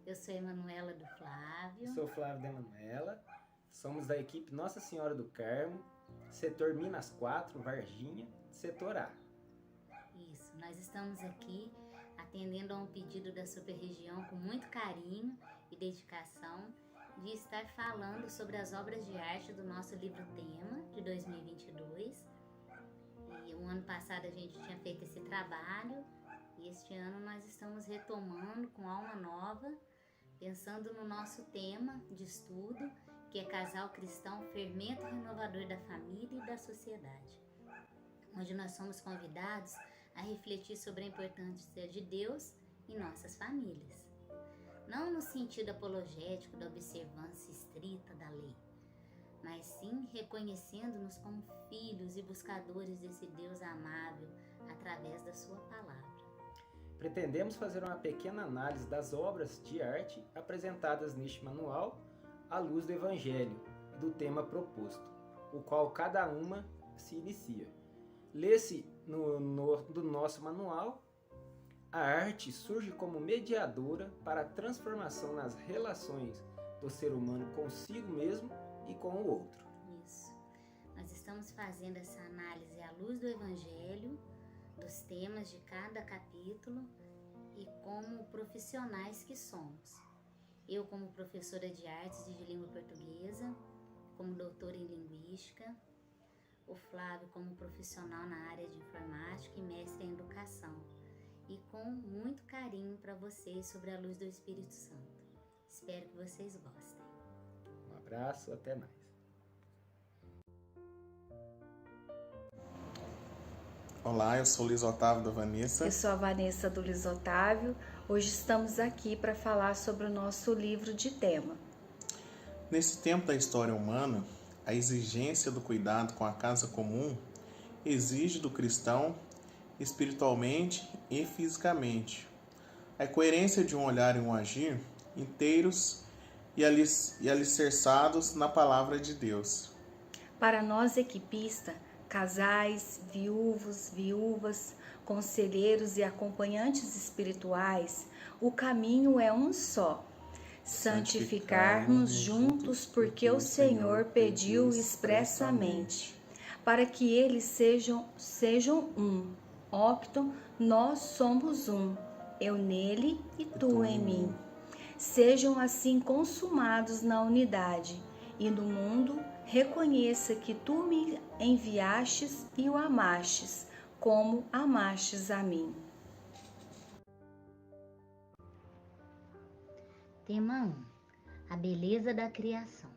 Eu sou Emanuela do Flávio. Eu sou Flávio da Emanuela. Somos da equipe Nossa Senhora do Carmo, setor Minas 4, Varginha, setor A. Isso, nós estamos aqui atendendo a um pedido da Superregião com muito carinho e dedicação de estar falando sobre as obras de arte do nosso livro-tema de 2022. E o ano passado a gente tinha feito esse trabalho e este ano nós estamos retomando com alma nova, pensando no nosso tema de estudo, que é Casal Cristão, Fermento Renovador da Família e da Sociedade, onde nós somos convidados a refletir sobre a importância de Deus em nossas famílias. Não no sentido apologético da observância estrita da lei, mas sim reconhecendo-nos como filhos e buscadores desse Deus amável através da sua palavra. Pretendemos fazer uma pequena análise das obras de arte apresentadas neste manual à luz do Evangelho e do tema proposto, o qual cada uma se inicia. Lê-se do nosso manual: a arte surge como mediadora para a transformação nas relações do ser humano consigo mesmo e com o outro. Isso. Nós estamos fazendo essa análise à luz do Evangelho, dos temas de cada capítulo e como profissionais que somos. Eu como professora de artes e de língua portuguesa, como doutora em linguística, o Flávio como profissional na área de informática e mestre em educação, e com muito carinho para vocês sobre a luz do Espírito Santo. Espero que vocês gostem. Um abraço, até mais. Olá, eu sou o Luiz Otávio da Vanessa. Eu sou a Vanessa do Luiz Otávio. Hoje estamos aqui para falar sobre o nosso livro de tema. Nesse tempo da história humana, a exigência do cuidado com a casa comum exige do cristão espiritualmente e fisicamente a coerência de um olhar e um agir inteiros e alicerçados na palavra de Deus. Para nós equipistas, casais, viúvos, viúvas, conselheiros e acompanhantes espirituais, o caminho é um só: santificar-nos juntos, porque o Senhor pediu expressamente, para que eles sejam um. Optam, nós somos um, eu nele e tu em mim. Sejam assim consumados na unidade, e no mundo reconheça que tu me enviastes e o amastes, como amastes a mim. Tema 1. A beleza da criação.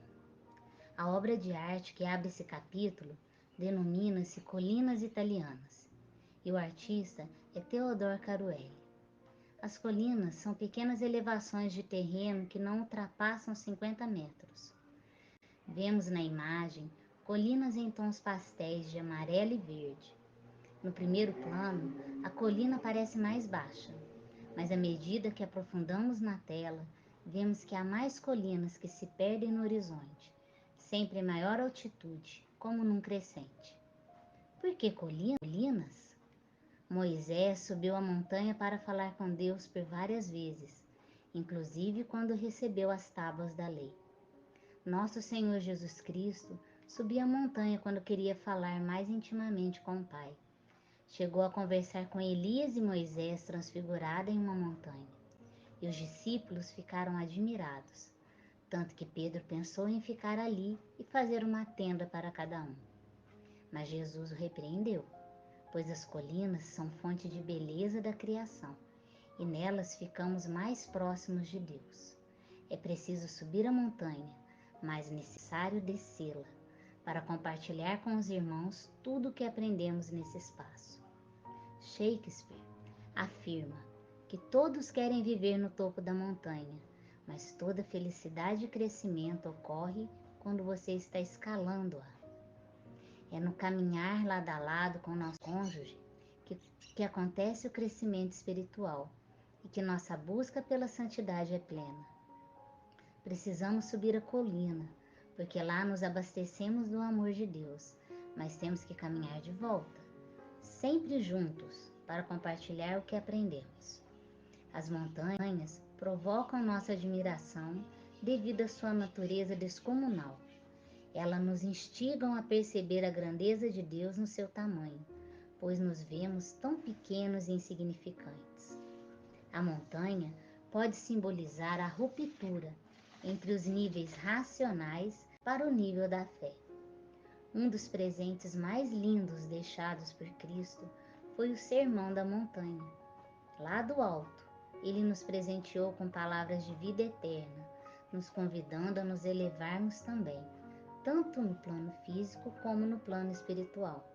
A obra de arte que abre esse capítulo denomina-se Colinas Italianas, e o artista é Theodore Caruelli. As colinas são pequenas elevações de terreno que não ultrapassam 50 metros. Vemos na imagem colinas em tons pastéis de amarelo e verde. No primeiro plano, a colina parece mais baixa, mas à medida que aprofundamos na tela, vemos que há mais colinas que se perdem no horizonte, sempre em maior altitude, como num crescente. Por que colinas? Moisés subiu a montanha para falar com Deus por várias vezes, inclusive quando recebeu as tábuas da lei. Nosso Senhor Jesus Cristo subia a montanha quando queria falar mais intimamente com o Pai. Chegou a conversar com Elias e Moisés transfigurada em uma montanha, e os discípulos ficaram admirados, tanto que Pedro pensou em ficar ali e fazer uma tenda para cada um. Mas Jesus o repreendeu, pois as colinas são fonte de beleza da criação, e nelas ficamos mais próximos de Deus. É preciso subir a montanha, mas é necessário descê-la, para compartilhar com os irmãos tudo o que aprendemos nesse espaço. Shakespeare afirma que todos querem viver no topo da montanha, mas toda felicidade e crescimento ocorre quando você está escalando-a. É no caminhar lado a lado com o nosso cônjuge que acontece o crescimento espiritual e que nossa busca pela santidade é plena. Precisamos subir a colina, porque lá nos abastecemos do amor de Deus, mas temos que caminhar de volta, sempre juntos, para compartilhar o que aprendemos. As montanhas provocam nossa admiração devido à sua natureza descomunal. Elas nos instigam a perceber a grandeza de Deus no seu tamanho, pois nos vemos tão pequenos e insignificantes. A montanha pode simbolizar a ruptura entre os níveis racionais para o nível da fé. Um dos presentes mais lindos deixados por Cristo foi o Sermão da Montanha. Lá do alto, ele nos presenteou com palavras de vida eterna, nos convidando a nos elevarmos também, tanto no plano físico como no plano espiritual,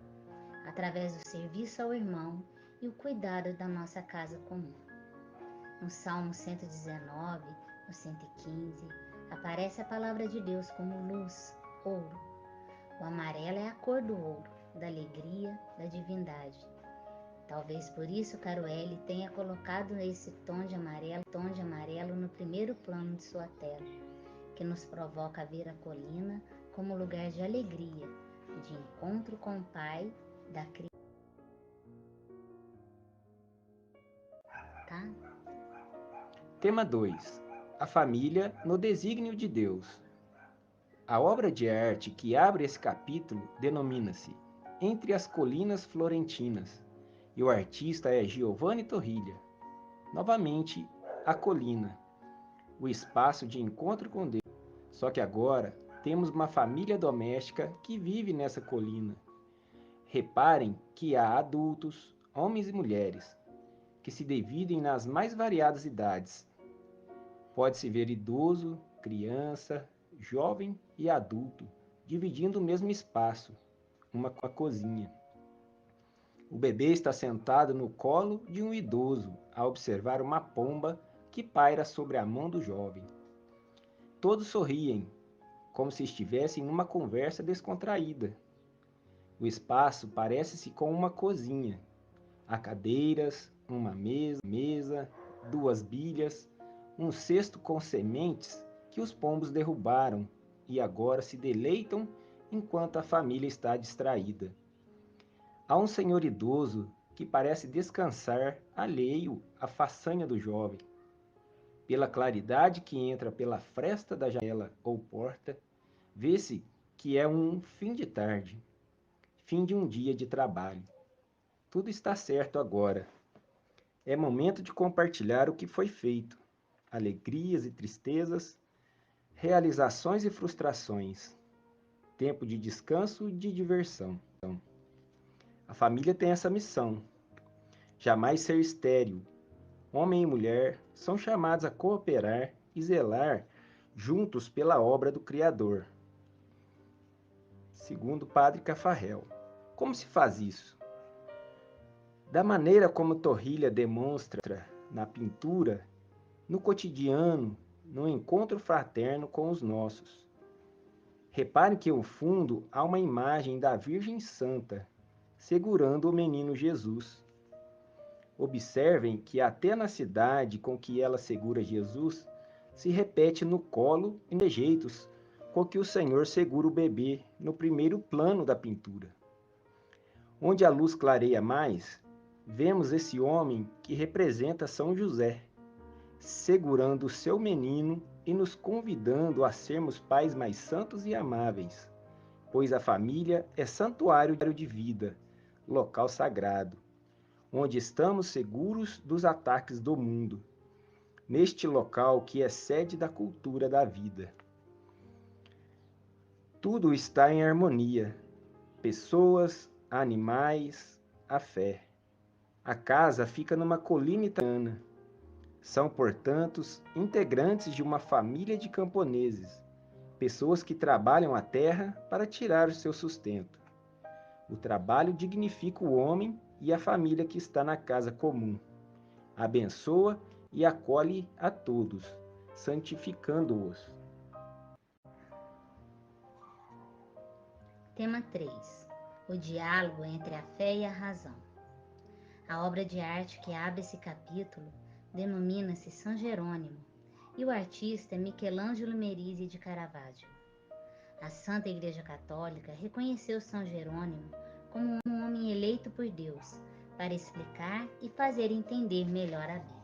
através do serviço ao irmão e o cuidado da nossa casa comum. No Salmo 119, no 115, aparece a palavra de Deus como luz, ouro. O amarelo é a cor do ouro, da alegria, da divindade. Talvez por isso Caroele tenha colocado esse tom de amarelo no primeiro plano de sua tela, que nos provoca a ver a colina como lugar de alegria, de encontro com o Pai da criação. Tá? Tema 2. A família no desígnio de Deus. A obra de arte que abre esse capítulo denomina-se Entre as Colinas Florentinas, e o artista é Giovanni Torriglia. Novamente, a colina, o espaço de encontro com Deus. Só que agora temos uma família doméstica que vive nessa colina. Reparem que há adultos, homens e mulheres, que se dividem nas mais variadas idades. Pode-se ver idoso, criança, jovem e adulto, dividindo o mesmo espaço, uma cozinha. O bebê está sentado no colo de um idoso a observar uma pomba que paira sobre a mão do jovem. Todos sorriem, como se estivessem numa conversa descontraída. O espaço parece-se com uma cozinha. Há cadeiras, uma mesa, 2 bilhas, um cesto com sementes que os pombos derrubaram e agora se deleitam enquanto a família está distraída. Há um senhor idoso que parece descansar, alheio à façanha do jovem. Pela claridade que entra pela fresta da janela ou porta, vê-se que é um fim de tarde, fim de um dia de trabalho. Tudo está certo agora. É momento de compartilhar o que foi feito, alegrias e tristezas, realizações e frustrações, tempo de descanso e de diversão. A família tem essa missão: jamais ser estéril. Homem e mulher são chamados a cooperar e zelar juntos pela obra do Criador. Segundo Padre Cafarel. Como se faz isso? Da maneira como Torriglia demonstra na pintura, no cotidiano, no encontro fraterno com os nossos. Repare que ao fundo há uma imagem da Virgem Santa, segurando o menino Jesus. Observem que a tenacidade com que ela segura Jesus se repete no colo e nos jeitos com que o Senhor segura o bebê no primeiro plano da pintura. Onde a luz clareia mais, vemos esse homem que representa São José, segurando o seu menino e nos convidando a sermos pais mais santos e amáveis, pois a família é santuário de vida, local sagrado, onde estamos seguros dos ataques do mundo, neste local que é sede da cultura da vida. Tudo está em harmonia, pessoas, animais, a fé. A casa fica numa colina italiana. São, portanto, integrantes de uma família de camponeses, pessoas que trabalham a terra para tirar o seu sustento. O trabalho dignifica o homem e a família que está na casa comum. Abençoa e acolhe a todos, santificando-os. Tema 3. O diálogo entre a fé e a razão. A obra de arte que abre esse capítulo denomina-se São Jerônimo, e o artista é Michelangelo Merisi de Caravaggio. A Santa Igreja Católica reconheceu São Jerônimo como um homem eleito por Deus para explicar e fazer entender melhor a Bíblia.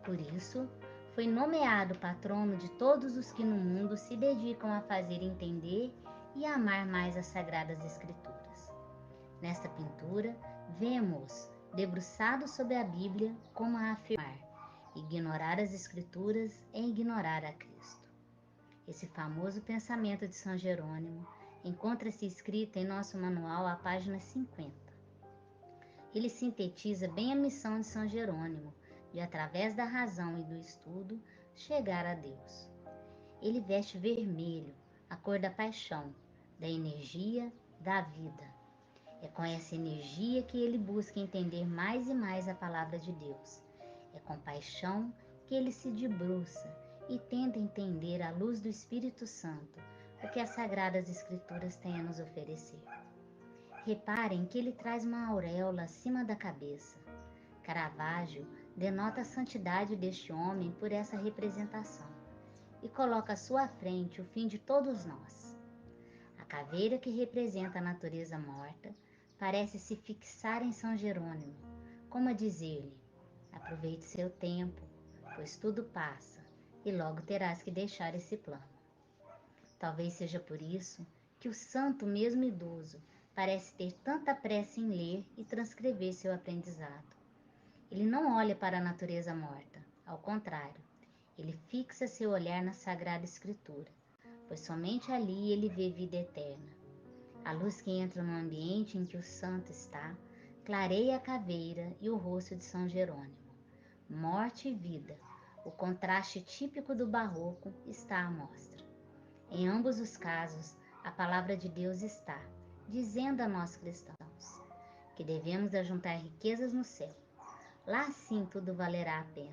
Por isso, foi nomeado patrono de todos os que no mundo se dedicam a fazer entender e amar mais as Sagradas Escrituras. Nesta pintura, vemos debruçado sobre a Bíblia como a afirmar: ignorar as Escrituras é ignorar a Cristo. Esse famoso pensamento de São Jerônimo encontra-se escrito em nosso manual à página 50. Ele sintetiza bem a missão de São Jerônimo, de, através da razão e do estudo, chegar a Deus. Ele veste vermelho, a cor da paixão, da energia, da vida. É com essa energia que ele busca entender mais e mais a palavra de Deus. É com paixão que ele se debruça e tenta entender à luz do Espírito Santo o que as Sagradas Escrituras têm a nos oferecer. Reparem que ele traz uma auréola acima da cabeça. Caravaggio denota a santidade deste homem por essa representação e coloca à sua frente o fim de todos nós. A caveira que representa a natureza morta parece se fixar em São Jerônimo, como a dizer-lhe: aproveite seu tempo, pois tudo passa e logo terás que deixar esse plano. Talvez seja por isso que o santo, mesmo idoso, parece ter tanta pressa em ler e transcrever seu aprendizado. Ele não olha para a natureza morta, ao contrário, ele fixa seu olhar na Sagrada Escritura, pois somente ali ele vê vida eterna. A luz que entra no ambiente em que o santo está, clareia a caveira e o rosto de São Jerônimo. Morte e vida, o contraste típico do barroco, está à mostra. Em ambos os casos, a palavra de Deus está dizendo a nós cristãos que devemos ajuntar riquezas no céu. Lá sim tudo valerá a pena.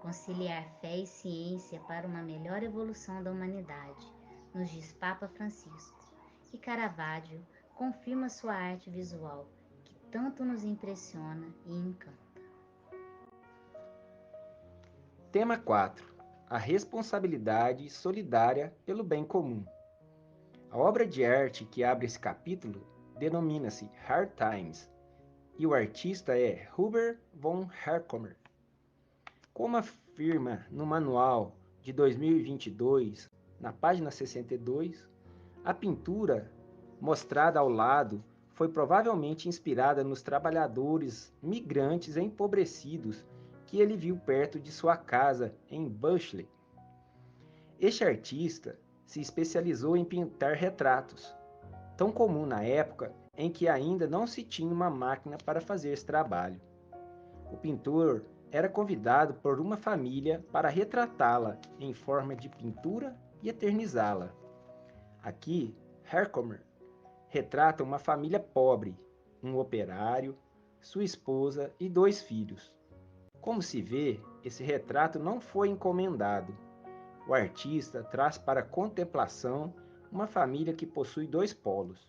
Conciliar fé e ciência para uma melhor evolução da humanidade, nos diz Papa Francisco. E Caravaggio confirma sua arte visual, que tanto nos impressiona e encanta. Tema 4. A responsabilidade solidária pelo bem comum. A obra de arte que abre esse capítulo denomina-se Hard Times e o artista é Hubert von Herkomer. Como afirma no manual de 2022, na página 62, a pintura mostrada ao lado foi provavelmente inspirada nos trabalhadores migrantes empobrecidos que ele viu perto de sua casa em Bushley. Este artista se especializou em pintar retratos, tão comum na época em que ainda não se tinha uma máquina para fazer esse trabalho. O pintor era convidado por uma família para retratá-la em forma de pintura e eternizá-la. Aqui, Herkomer retrata uma família pobre, um operário, sua esposa e 2 filhos. Como se vê, esse retrato não foi encomendado. O artista traz para a contemplação uma família que possui 2 polos.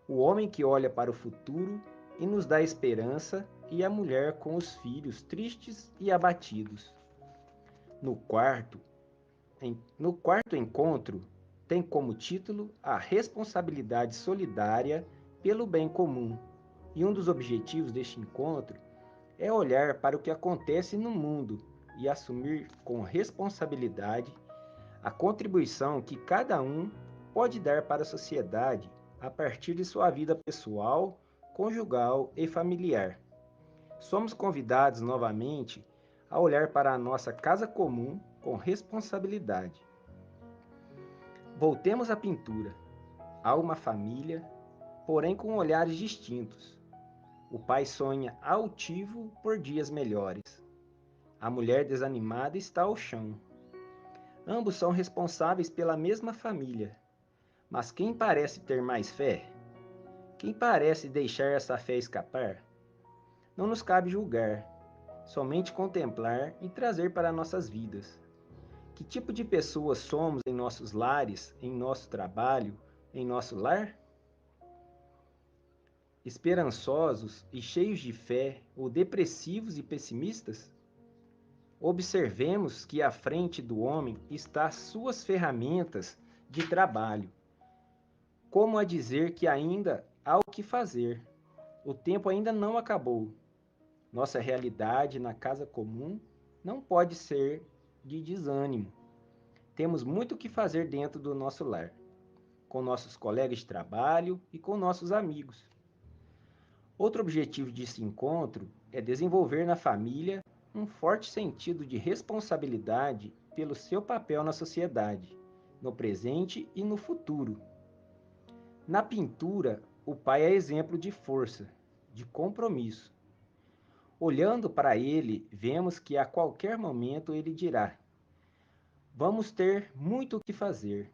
O homem que olha para o futuro e nos dá esperança, e a mulher com os filhos tristes e abatidos. No quarto encontro, tem como título a responsabilidade solidária pelo bem comum, e um dos objetivos deste encontro é olhar para o que acontece no mundo e assumir com responsabilidade a contribuição que cada um pode dar para a sociedade a partir de sua vida pessoal, conjugal e familiar. Somos convidados novamente a olhar para a nossa casa comum com responsabilidade. Voltemos à pintura. Há uma família, porém com olhares distintos. O pai sonha altivo por dias melhores. A mulher desanimada está ao chão. Ambos são responsáveis pela mesma família. Mas quem parece ter mais fé? Quem parece deixar essa fé escapar? Não nos cabe julgar, somente contemplar e trazer para nossas vidas. Que tipo de pessoas somos em nossos lares, em nosso trabalho, em nosso lar? Esperançosos e cheios de fé ou depressivos e pessimistas? Observemos que à frente do homem está as suas ferramentas de trabalho. Como a dizer que ainda há o que fazer? O tempo ainda não acabou. Nossa realidade na casa comum não pode ser de desânimo. Temos muito o que fazer dentro do nosso lar, com nossos colegas de trabalho e com nossos amigos. Outro objetivo desse encontro é desenvolver na família um forte sentido de responsabilidade pelo seu papel na sociedade, no presente e no futuro. Na pintura, o pai é exemplo de força, de compromisso. Olhando para ele, vemos que a qualquer momento ele dirá: vamos ter muito o que fazer.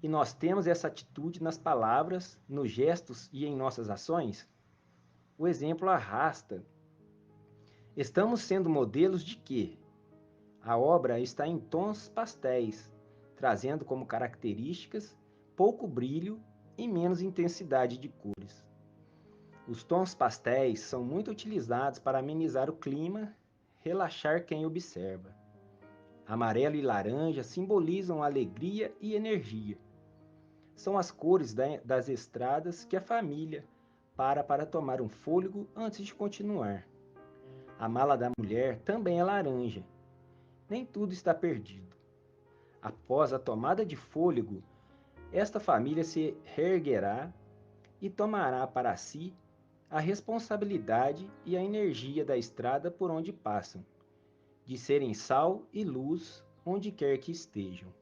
E nós temos essa atitude nas palavras, nos gestos e em nossas ações? O exemplo arrasta. Estamos sendo modelos de quê? A obra está em tons pastéis, trazendo como características pouco brilho e menos intensidade de cores. Os tons pastéis são muito utilizados para amenizar o clima, relaxar quem observa. Amarelo e laranja simbolizam alegria e energia. São as cores das estradas que a família para tomar um fôlego antes de continuar. A mala da mulher também é laranja. Nem tudo está perdido. Após a tomada de fôlego, esta família se reerguerá e tomará para si a responsabilidade e a energia da estrada por onde passam, de serem sal e luz onde quer que estejam.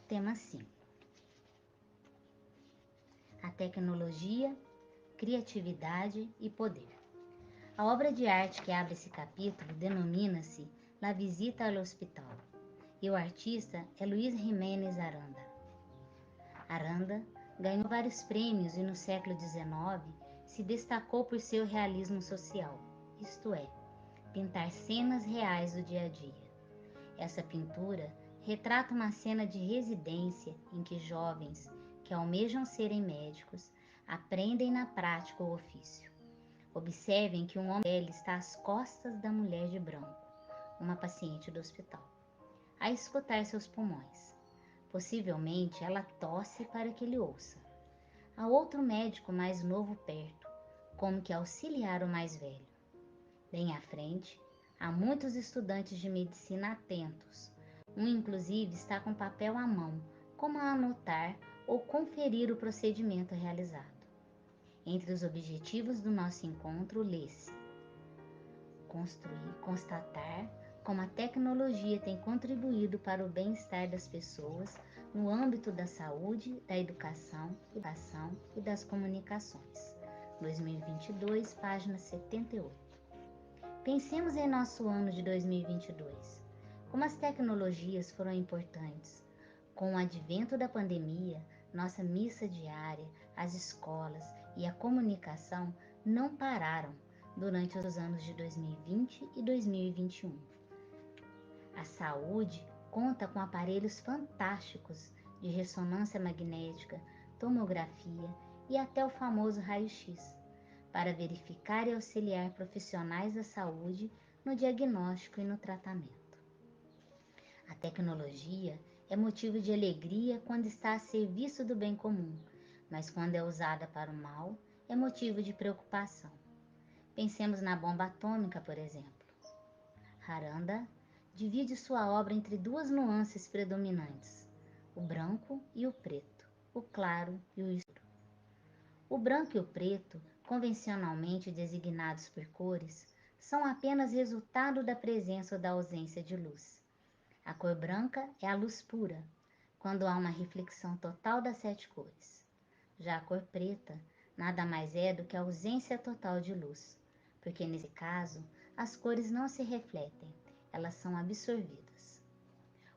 Tema 5. A tecnologia, criatividade e poder. A obra de arte que abre esse capítulo denomina-se La Visita al Hospital, e o artista é Luiz Jiménez Aranda. Aranda ganhou vários prêmios e no século XIX se destacou por seu realismo social, isto é, pintar cenas reais do dia a dia. Essa pintura retrata uma cena de residência em que jovens que almejam serem médicos aprendem na prática o ofício. Observem que um homem velho está às costas da mulher de branco, uma paciente do hospital, a escutar seus pulmões. Possivelmente ela tosse para que ele ouça. Há outro médico mais novo perto, como que auxiliar o mais velho. Bem à frente, há muitos estudantes de medicina atentos. Um, inclusive, está com papel à mão, como a anotar ou conferir o procedimento realizado. Entre os objetivos do nosso encontro, lê-se: constatar como a tecnologia tem contribuído para o bem-estar das pessoas no âmbito da saúde, da educação e das comunicações. 2022, página 78. Pensemos em nosso ano de 2022. Como as tecnologias foram importantes. Com o advento da pandemia, nossa missa diária, as escolas e a comunicação não pararam durante os anos de 2020 e 2021. A saúde conta com aparelhos fantásticos de ressonância magnética, tomografia e até o famoso raio-x, para verificar e auxiliar profissionais da saúde no diagnóstico e no tratamento. A tecnologia é motivo de alegria quando está a serviço do bem comum, mas quando é usada para o mal, é motivo de preocupação. Pensemos na bomba atômica, por exemplo. Aranda divide sua obra entre duas nuances predominantes, o branco e o preto, o claro e o escuro. O branco e o preto, convencionalmente designados por cores, são apenas resultado da presença ou da ausência de luz. A cor branca é a luz pura, quando há uma reflexão total das 7 cores. Já a cor preta nada mais é do que a ausência total de luz, porque nesse caso as cores não se refletem, elas são absorvidas.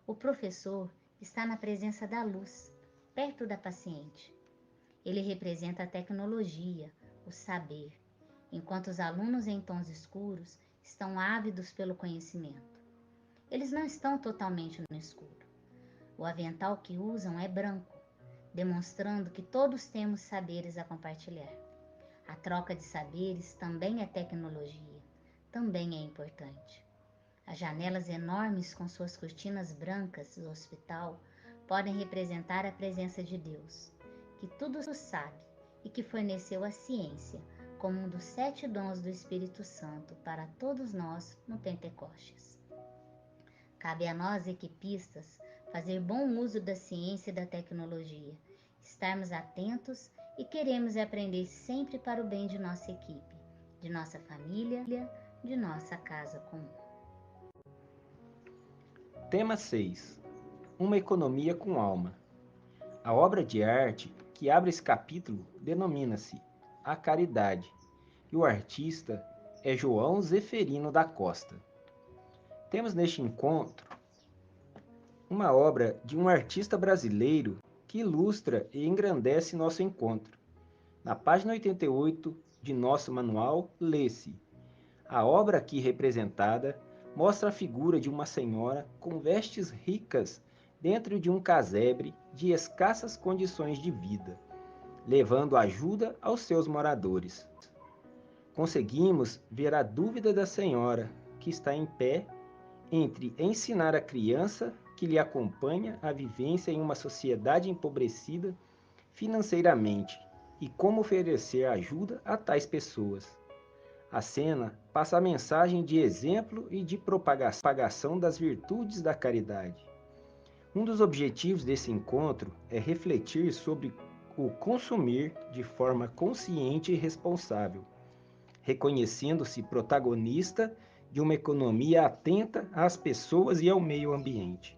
O professor está na presença da luz, perto da paciente. Ele representa a tecnologia, o saber, enquanto os alunos em tons escuros estão ávidos pelo conhecimento. Eles não estão totalmente no escuro. O avental que usam é branco, demonstrando que todos temos saberes a compartilhar. A troca de saberes também é tecnologia, também é importante. As janelas enormes com suas cortinas brancas do hospital podem representar a presença de Deus, que tudo sabe e que forneceu a ciência como um dos 7 dons do Espírito Santo para todos nós no Pentecostes. Cabe a nós, equipistas, fazer bom uso da ciência e da tecnologia, estarmos atentos e queremos aprender sempre para o bem de nossa equipe, de nossa família, de nossa casa comum. Tema 6. Uma economia com alma. A obra de arte que abre esse capítulo denomina-se A Caridade, e o artista é João Zeferino da Costa. Temos neste encontro uma obra de um artista brasileiro que ilustra e engrandece nosso encontro. Na página 88 de nosso manual, lê-se: a obra aqui representada mostra a figura de uma senhora com vestes ricas dentro de um casebre de escassas condições de vida, levando ajuda aos seus moradores. Conseguimos ver a dúvida da senhora, que está em pé, entre ensinar a criança que lhe acompanha a vivência em uma sociedade empobrecida financeiramente e como oferecer ajuda a tais pessoas. A cena passa a mensagem de exemplo e de propagação das virtudes da caridade. Um dos objetivos desse encontro é refletir sobre o consumir de forma consciente e responsável, reconhecendo-se protagonista de uma economia atenta às pessoas e ao meio ambiente.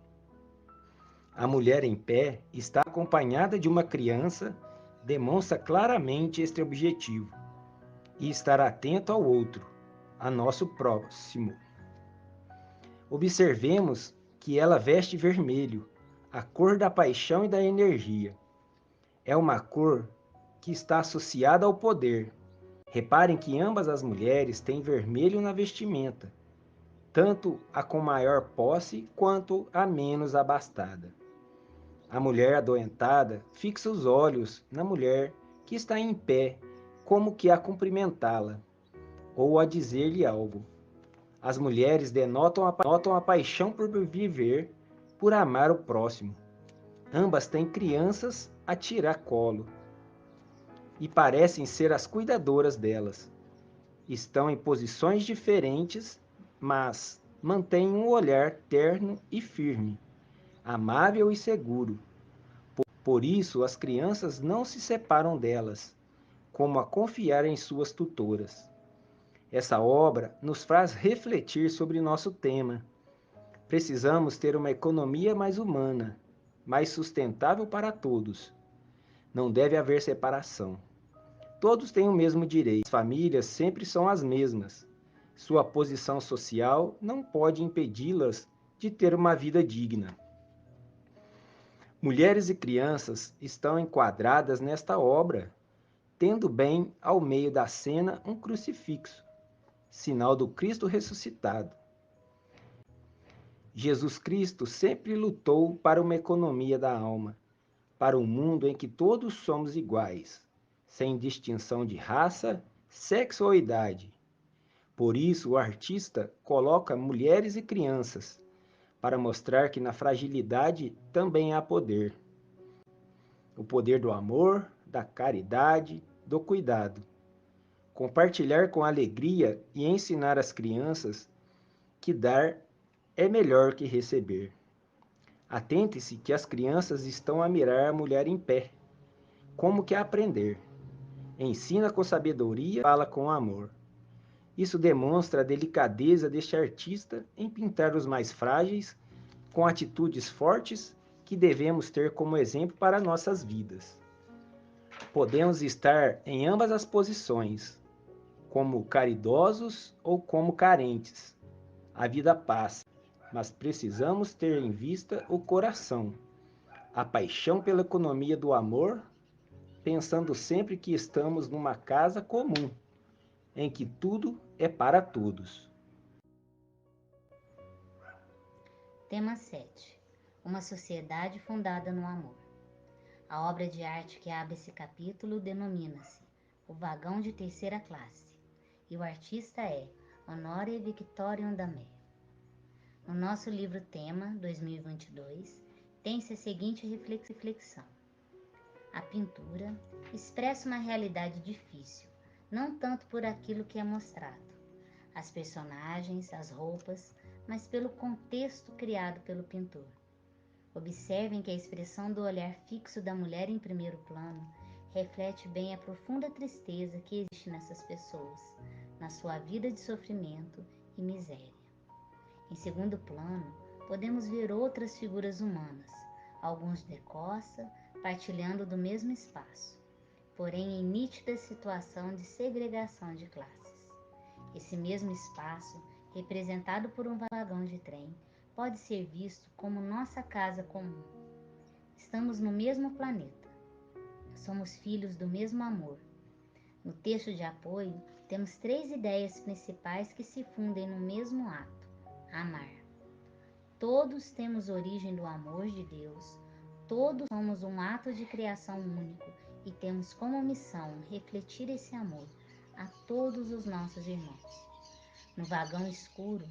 A mulher em pé está acompanhada de uma criança, demonstra claramente este objetivo, e estar atento ao outro, a nosso próximo. Observemos que ela veste vermelho, a cor da paixão e da energia. É uma cor que está associada ao poder. Reparem que ambas as mulheres têm vermelho na vestimenta, tanto a com maior posse quanto a menos abastada. A mulher adoentada fixa os olhos na mulher que está em pé, como que a cumprimentá-la, ou a dizer-lhe algo. As mulheres denotam a paixão por viver, por amar o próximo. Ambas têm crianças a tiracolo e parecem ser as cuidadoras delas. Estão em posições diferentes, mas mantêm um olhar terno e firme, amável e seguro. Por isso, as crianças não se separam delas, como a confiar em suas tutoras. Essa obra nos faz refletir sobre nosso tema. Precisamos ter uma economia mais humana, mais sustentável para todos. Não deve haver separação. Todos têm o mesmo direito. As famílias sempre são as mesmas. Sua posição social não pode impedi-las de ter uma vida digna. Mulheres e crianças estão enquadradas nesta obra, tendo bem ao meio da cena um crucifixo, sinal do Cristo ressuscitado. Jesus Cristo sempre lutou para uma economia da alma, para um mundo em que todos somos iguais, sem distinção de raça, sexo ou idade. Por isso, o artista coloca mulheres e crianças, para mostrar que na fragilidade também há poder. O poder do amor, da caridade, do cuidado. Compartilhar com alegria e ensinar as crianças que dar é melhor que receber. Atente-se que as crianças estão a mirar a mulher em pé, como que a aprender. Ensina com sabedoria, fala com amor. Isso demonstra a delicadeza deste artista em pintar os mais frágeis com atitudes fortes que devemos ter como exemplo para nossas vidas. Podemos estar em ambas as posições, como caridosos ou como carentes. A vida passa, mas precisamos ter em vista o coração, a paixão pela economia do amor, pensando sempre que estamos numa casa comum, em que tudo é para todos. Tema 7. Uma sociedade fundada no amor. A obra de arte que abre esse capítulo denomina-se O Vagão de Terceira Classe, e o artista é Honore Victorian Damé. No nosso livro tema 2022, tem-se a seguinte reflexão. A pintura expressa uma realidade difícil, não tanto por aquilo que é mostrado, as personagens, as roupas, mas pelo contexto criado pelo pintor. Observem que a expressão do olhar fixo da mulher em primeiro plano reflete bem a profunda tristeza que existe nessas pessoas, na sua vida de sofrimento e miséria. Em segundo plano, podemos ver outras figuras humanas, alguns de costa, partilhando do mesmo espaço, porém em nítida situação de segregação de classes. Esse mesmo espaço, representado por um vagão de trem, pode ser visto como nossa casa comum. Estamos no mesmo planeta. Somos filhos do mesmo amor. No texto de apoio, temos 3 ideias principais que se fundem no mesmo ato: amar. Todos temos origem do amor de Deus, todos somos um ato de criação único e temos como missão refletir esse amor a todos os nossos irmãos. No vagão escuro,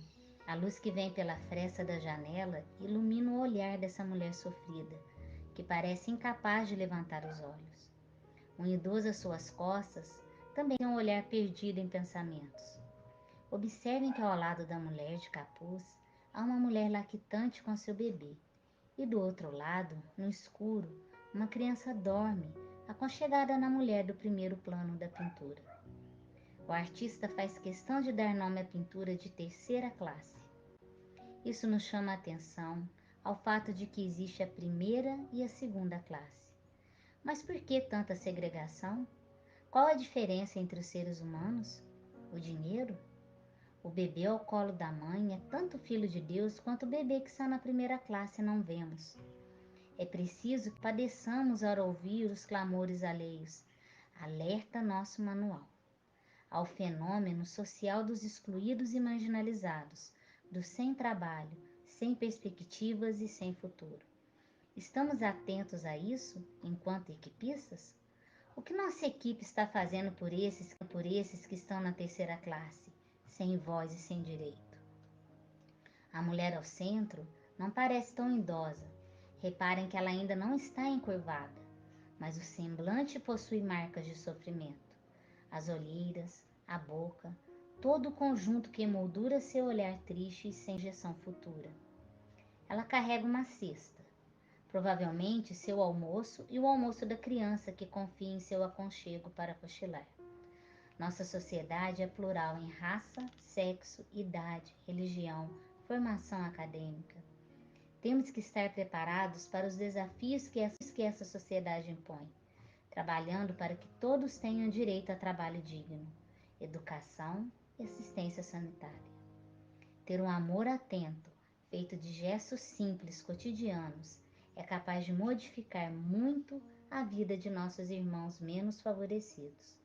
a luz que vem pela fresta da janela ilumina o olhar dessa mulher sofrida, que parece incapaz de levantar os olhos. Um idoso às suas costas também tem um olhar perdido em pensamentos. Observem que ao lado da mulher de capuz, há uma mulher lactante com seu bebê, e do outro lado, no escuro, uma criança dorme, aconchegada na mulher do primeiro plano da pintura. O artista faz questão de dar nome à pintura de terceira classe. Isso nos chama a atenção ao fato de que existe a primeira e a segunda classe. Mas por que tanta segregação? Qual a diferença entre os seres humanos? O dinheiro? O bebê ao colo da mãe é tanto filho de Deus quanto o bebê que está na primeira classe não vemos. É preciso que padeçamos ao ouvir os clamores alheios. Alerta nosso manual ao fenômeno social dos excluídos e marginalizados, dos sem trabalho, sem perspectivas e sem futuro. Estamos atentos a isso enquanto equipistas? O que nossa equipe está fazendo por esses que estão na terceira classe, sem voz e sem direito? A mulher ao centro não parece tão idosa. Reparem que ela ainda não está encurvada, mas o semblante possui marcas de sofrimento. As olheiras, a boca, todo o conjunto que emoldura seu olhar triste e sem projeção futura. Ela carrega uma cesta, provavelmente seu almoço e o almoço da criança que confia em seu aconchego para cochilar. Nossa sociedade é plural em raça, sexo, idade, religião, formação acadêmica. Temos que estar preparados para os desafios que essa sociedade impõe, trabalhando para que todos tenham direito a trabalho digno, educação e assistência sanitária. Ter um amor atento, feito de gestos simples, cotidianos, é capaz de modificar muito a vida de nossos irmãos menos favorecidos.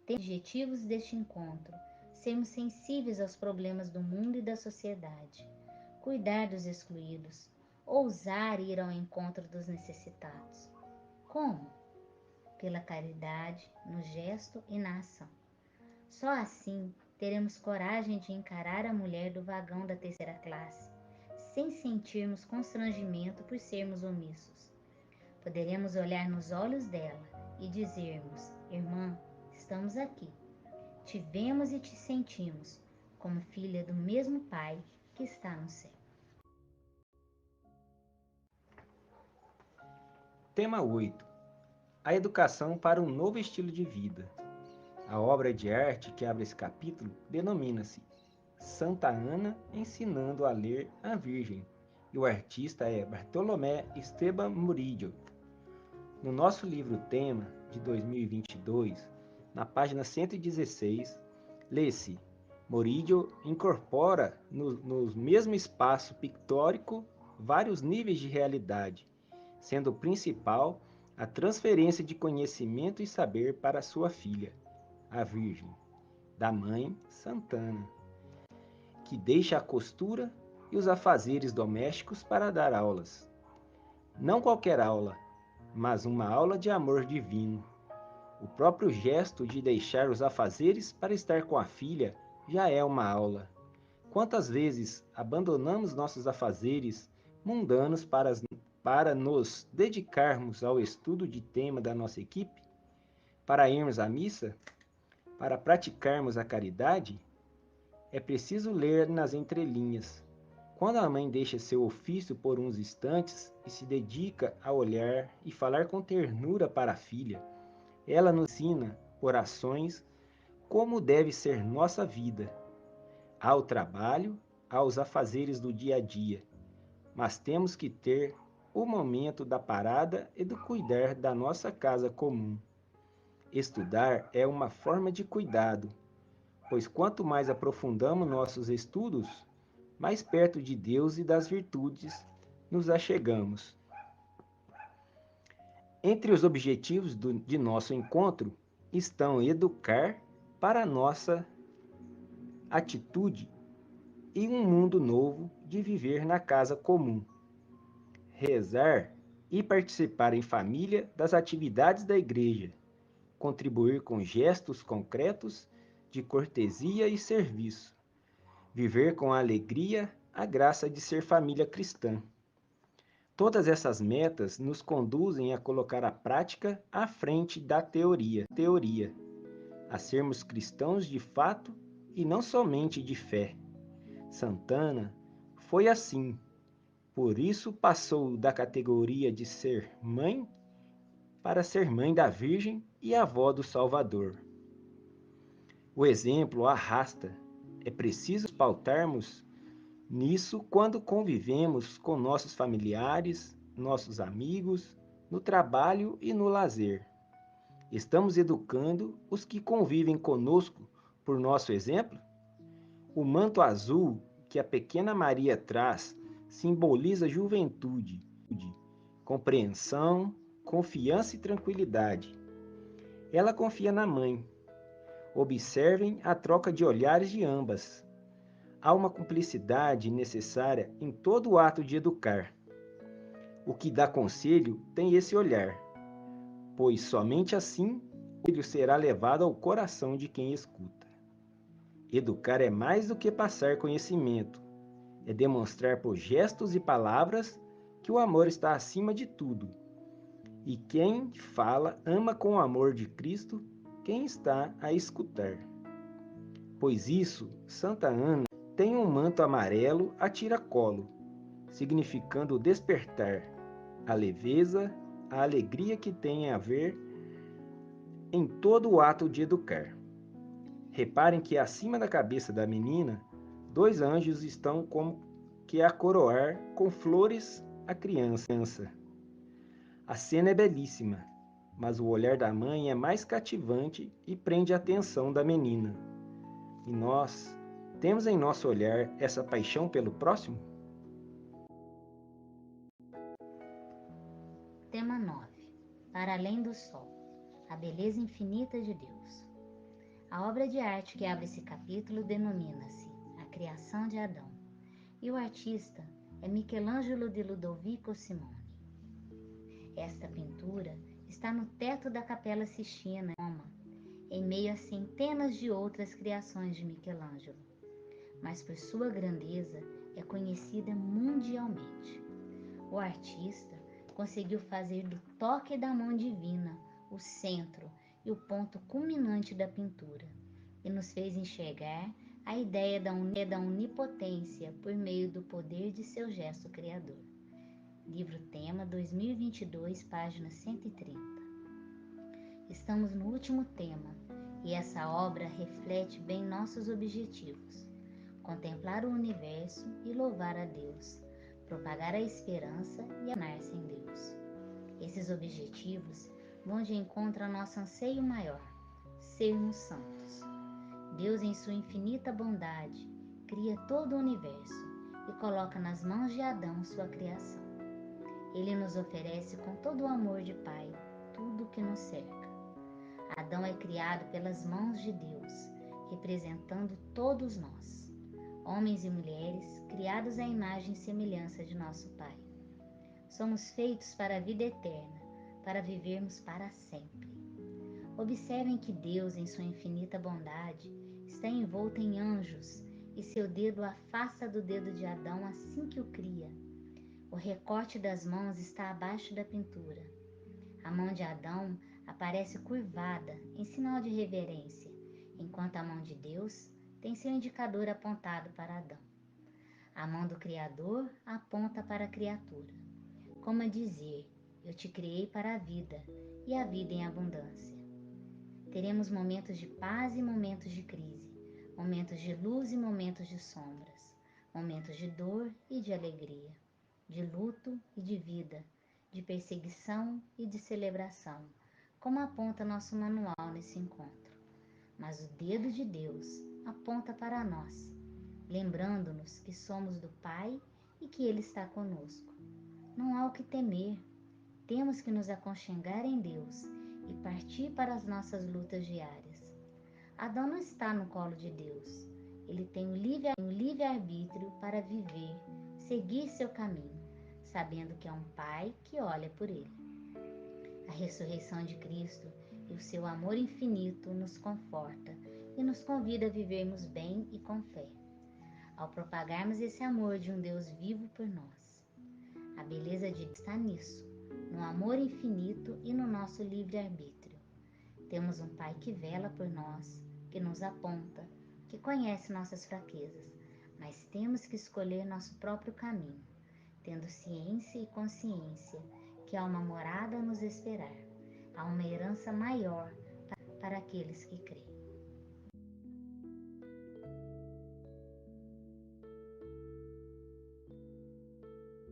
Temos objetivos deste encontro, sermos sensíveis aos problemas do mundo e da sociedade, cuidar dos excluídos, ousar ir ao encontro dos necessitados. Como? Pela caridade, no gesto e na ação. Só assim teremos coragem de encarar a mulher do vagão da terceira classe, sem sentirmos constrangimento por sermos omissos. Poderemos olhar nos olhos dela e dizermos: irmã, estamos aqui. Te vemos e te sentimos como filha do mesmo Pai que está no céu. Tema 8. A educação para um novo estilo de vida. A obra de arte que abre esse capítulo denomina-se Santa Ana ensinando a ler a Virgem, e o artista é Bartolomé Esteban Murillo. No nosso livro tema de 2022, na página 116, lê-se: Murillo incorpora no mesmo espaço pictórico vários níveis de realidade, sendo o principal a transferência de conhecimento e saber para sua filha, a Virgem, da mãe Santana, que deixa a costura e os afazeres domésticos para dar aulas. Não qualquer aula, mas uma aula de amor divino. O próprio gesto de deixar os afazeres para estar com a filha já é uma aula. Quantas vezes abandonamos nossos afazeres mundanos para nos dedicarmos ao estudo de tema da nossa equipe? Para irmos à missa? Para praticarmos a caridade, é preciso ler nas entrelinhas. Quando a mãe deixa seu ofício por uns instantes e se dedica a olhar e falar com ternura para a filha, ela nos ensina, por ações, como deve ser nossa vida, ao trabalho, aos afazeres do dia a dia. Mas temos que ter o momento da parada e do cuidar da nossa casa comum. Estudar é uma forma de cuidado, pois quanto mais aprofundamos nossos estudos, mais perto de Deus e das virtudes nos achegamos. Entre os objetivos de nosso encontro estão educar para a nossa atitude e um mundo novo de viver na casa comum, rezar e participar em família das atividades da igreja, contribuir com gestos concretos de cortesia e serviço, viver com alegria a graça de ser família cristã. Todas essas metas nos conduzem a colocar a prática à frente da teoria, a sermos cristãos de fato e não somente de fé. Santana foi assim, por isso passou da categoria de ser mãe para ser mãe da Virgem e avó do Salvador. O exemplo arrasta, é preciso pautarmos nisso quando convivemos com nossos familiares, nossos amigos, no trabalho e no lazer. Estamos educando os que convivem conosco por nosso exemplo? O manto azul que a pequena Maria traz simboliza juventude, compreensão, confiança e tranquilidade. Ela confia na mãe. Observem a troca de olhares de ambas. Há uma cumplicidade necessária em todo o ato de educar. O que dá conselho tem esse olhar, pois somente assim o conselho será levado ao coração de quem escuta. Educar é mais do que passar conhecimento, é demonstrar por gestos e palavras que o amor está acima de tudo. E quem fala ama com o amor de Cristo quem está a escutar. Pois isso, Santa Ana tem um manto amarelo a tiracolo, significando o despertar, a leveza, a alegria que tem a ver em todo o ato de educar. Reparem que acima da cabeça da menina, 2 anjos estão como que a coroar com flores a criança. A cena é belíssima, mas o olhar da mãe é mais cativante e prende a atenção da menina. E nós temos em nosso olhar essa paixão pelo próximo? Tema 9. Para além do sol. A beleza infinita de Deus. A obra de arte que abre esse capítulo denomina-se A Criação de Adão. E o artista é Michelangelo de Ludovico Simone. Esta pintura está no teto da Capela Sistina, em Roma, em meio a centenas de outras criações de Michelangelo, mas por sua grandeza é conhecida mundialmente. O artista conseguiu fazer do toque da mão divina o centro e o ponto culminante da pintura, e nos fez enxergar a ideia da onipotência por meio do poder de seu gesto criador. Livro Tema 2022, página 130. Estamos no último tema, e essa obra reflete bem nossos objetivos: contemplar o universo e louvar a Deus, propagar a esperança e amar-se em Deus. Esses objetivos vão de encontro ao nosso anseio maior, sermos santos. Deus, em sua infinita bondade, cria todo o universo e coloca nas mãos de Adão sua criação. Ele nos oferece com todo o amor de Pai tudo o que nos cerca. Adão é criado pelas mãos de Deus, representando todos nós, homens e mulheres, criados à imagem e semelhança de nosso Pai. Somos feitos para a vida eterna, para vivermos para sempre. Observem que Deus, em sua infinita bondade, está envolto em anjos e seu dedo afasta do dedo de Adão assim que o cria. O recorte das mãos está abaixo da pintura. A mão de Adão aparece curvada, em sinal de reverência, enquanto a mão de Deus tem seu indicador apontado para Adão. A mão do Criador aponta para a criatura, como a dizer: eu te criei para a vida, e a vida em abundância. Teremos momentos de paz e momentos de crise, momentos de luz e momentos de sombras, momentos de dor e de alegria, de luto e de vida, de perseguição e de celebração, como aponta nosso manual nesse encontro. Mas o dedo de Deus aponta para nós, lembrando-nos que somos do Pai e que Ele está conosco. Não há o que temer, temos que nos aconchegar em Deus e partir para as nossas lutas diárias. Adão não está no colo de Deus, ele tem o livre-arbítrio para viver, seguir seu caminho, sabendo que é um Pai que olha por ele. A ressurreição de Cristo e o seu amor infinito nos conforta e nos convida a vivermos bem e com fé, ao propagarmos esse amor de um Deus vivo por nós. A beleza de Deus está nisso, no amor infinito e no nosso livre-arbítrio. Temos um Pai que vela por nós, que nos aponta, que conhece nossas fraquezas, mas temos que escolher nosso próprio caminho, tendo ciência e consciência que há uma morada a nos esperar, há uma herança maior para aqueles que creem.